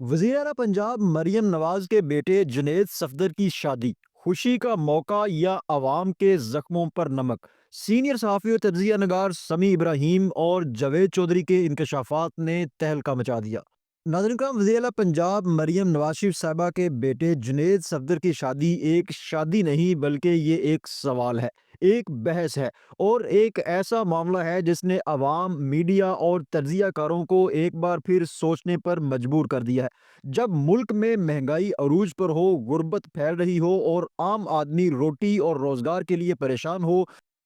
وزیر اعلیٰ پنجاب مریم نواز کے بیٹے جنید صفدر کی شادی، خوشی کا موقع یا عوام کے زخموں پر نمک؟ سینئر صحافی اور تجزیہ نگار سمیع ابراہیم اور جاوید چودھری کے انکشافات نے تہلکہ مچا دیا۔ ناظرین کرام، وزیر اعلیٰ پنجاب مریم نواز شریف صاحبہ کے بیٹے جنید صفدر کی شادی ایک شادی نہیں بلکہ یہ ایک سوال ہے، ایک بحث ہے، اور ایک ایسا معاملہ ہے جس نے عوام، میڈیا اور تجزیہ کاروں کو ایک بار پھر سوچنے پر مجبور کر دیا ہے۔ جب ملک میں مہنگائی عروج پر ہو، غربت پھیل رہی ہو اور عام آدمی روٹی اور روزگار کے لیے پریشان ہو،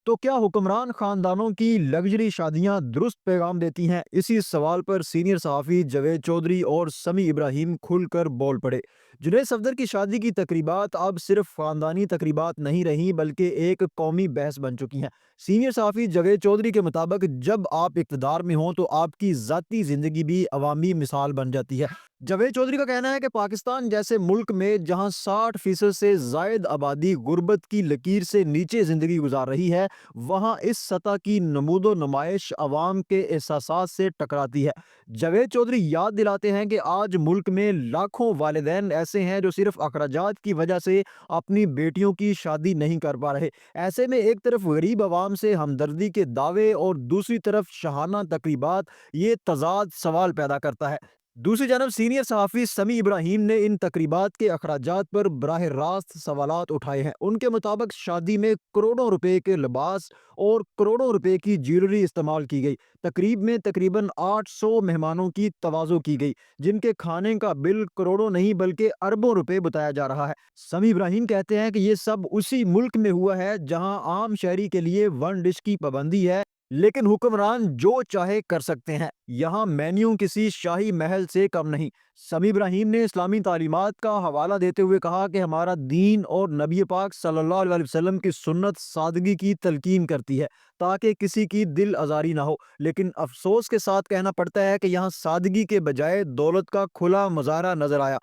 تو کیا حکمران خاندانوں کی لگژری شادیاں درست پیغام دیتی ہیں؟ اسی سوال پر سینئر صحافی جاوید چودھری اور سمیع ابراہیم کھل کر بول پڑے۔ جنید صفدر کی شادی کی تقریبات اب صرف خاندانی تقریبات نہیں رہیں بلکہ ایک قومی بحث بن چکی ہیں۔ سینئر صحافی جاوید چودھری کے مطابق جب آپ اقتدار میں ہوں تو آپ کی ذاتی زندگی بھی عوامی مثال بن جاتی ہے۔ جاوید چودھری کا کہنا ہے کہ پاکستان جیسے ملک میں جہاں 60% سے زائد آبادی غربت کی لکیر سے نیچے زندگی گزار رہی ہے، وہاں اس سطح کی نمود و نمائش عوام کے احساسات سے ٹکراتی ہے۔ جاوید چودھری یاد دلاتے ہیں کہ آج ملک میں لاکھوں والدین ایسے ہیں جو صرف اخراجات کی وجہ سے اپنی بیٹیوں کی شادی نہیں کر پا رہے۔ ایسے میں ایک طرف غریب عوام سے ہمدردی کے دعوے اور دوسری طرف شاہانہ تقریبات، یہ تضاد سوال پیدا کرتا ہے۔ دوسری جانب سینئر صحافی سمیع ابراہیم نے ان تقریبات کے اخراجات پر براہ راست سوالات اٹھائے ہیں۔ ان کے مطابق شادی میں کروڑوں روپے کے لباس اور کروڑوں روپے کی جیولری استعمال کی گئی۔ تقریب میں تقریباً 800 مہمانوں کی تواضع کی گئی، جن کے کھانے کا بل کروڑوں نہیں بلکہ اربوں روپے بتایا جا رہا ہے۔ سمیع ابراہیم کہتے ہیں کہ یہ سب اسی ملک میں ہوا ہے جہاں عام شہری کے لیے ون ڈش کی پابندی ہے، لیکن حکمران جو چاہے کر سکتے ہیں۔ یہاں مینیو کسی شاہی محل سے کم نہیں۔ سمیع ابراہیم نے اسلامی تعلیمات کا حوالہ دیتے ہوئے کہا کہ ہمارا دین اور نبی پاک صلی اللہ علیہ وسلم کی سنت سادگی کی تلقین کرتی ہے تاکہ کسی کی دل آزاری نہ ہو، لیکن افسوس کے ساتھ کہنا پڑتا ہے کہ یہاں سادگی کے بجائے دولت کا کھلا مظاہرہ نظر آیا۔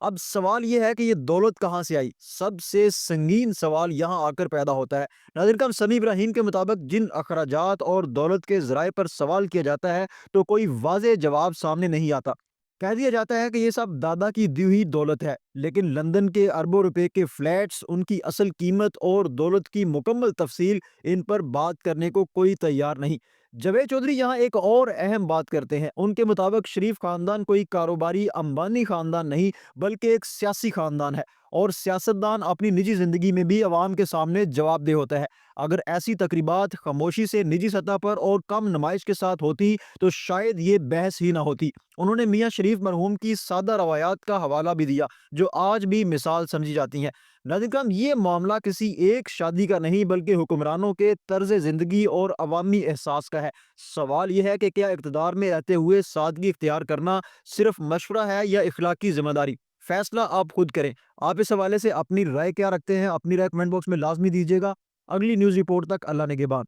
اب سوال یہ ہے کہ یہ دولت کہاں سے آئی؟ سب سے سنگین سوال یہاں آ کر پیدا ہوتا ہے۔ ناظرین کرام، سمیع ابراہیم کے مطابق جن اخراجات اور دولت کے ذرائع پر سوال کیا جاتا ہے تو کوئی واضح جواب سامنے نہیں آتا۔ کہہ دیا جاتا ہے کہ یہ سب دادا کی دی ہوئی دولت ہے، لیکن لندن کے اربوں روپے کے فلیٹس، ان کی اصل قیمت اور دولت کی مکمل تفصیل، ان پر بات کرنے کو کوئی تیار نہیں۔ جاوید چودھری یہاں ایک اور اہم بات کرتے ہیں۔ ان کے مطابق شریف خاندان کوئی کاروباری امبانی خاندان نہیں بلکہ ایک سیاسی خاندان ہے، اور سیاستدان اپنی نجی زندگی میں بھی عوام کے سامنے جواب دہ ہوتا ہے۔ اگر ایسی تقریبات خاموشی سے نجی سطح پر اور کم نمائش کے ساتھ ہوتی تو شاید یہ بحث ہی نہ ہوتی۔ انہوں نے میاں شریف مرحوم کی سادہ روایات کا حوالہ بھی دیا جو آج بھی مثال سمجھی جاتی ہیں۔ ناظرین کرام، یہ معاملہ کسی ایک شادی کا نہیں بلکہ حکمرانوں کے طرز زندگی اور عوامی احساس کا ہے۔ سوال یہ ہے کہ کیا اقتدار میں رہتے ہوئے سادگی اختیار کرنا صرف مشورہ ہے یا اخلاقی ذمہ داری؟ فیصلہ آپ خود کریں۔ آپ اس حوالے سے اپنی رائے کیا رکھتے ہیں؟ اپنی رائے کمنٹ باکس میں لازمی دیجیے گا۔ اگلی نیوز رپورٹ تک اللہ نگہبان۔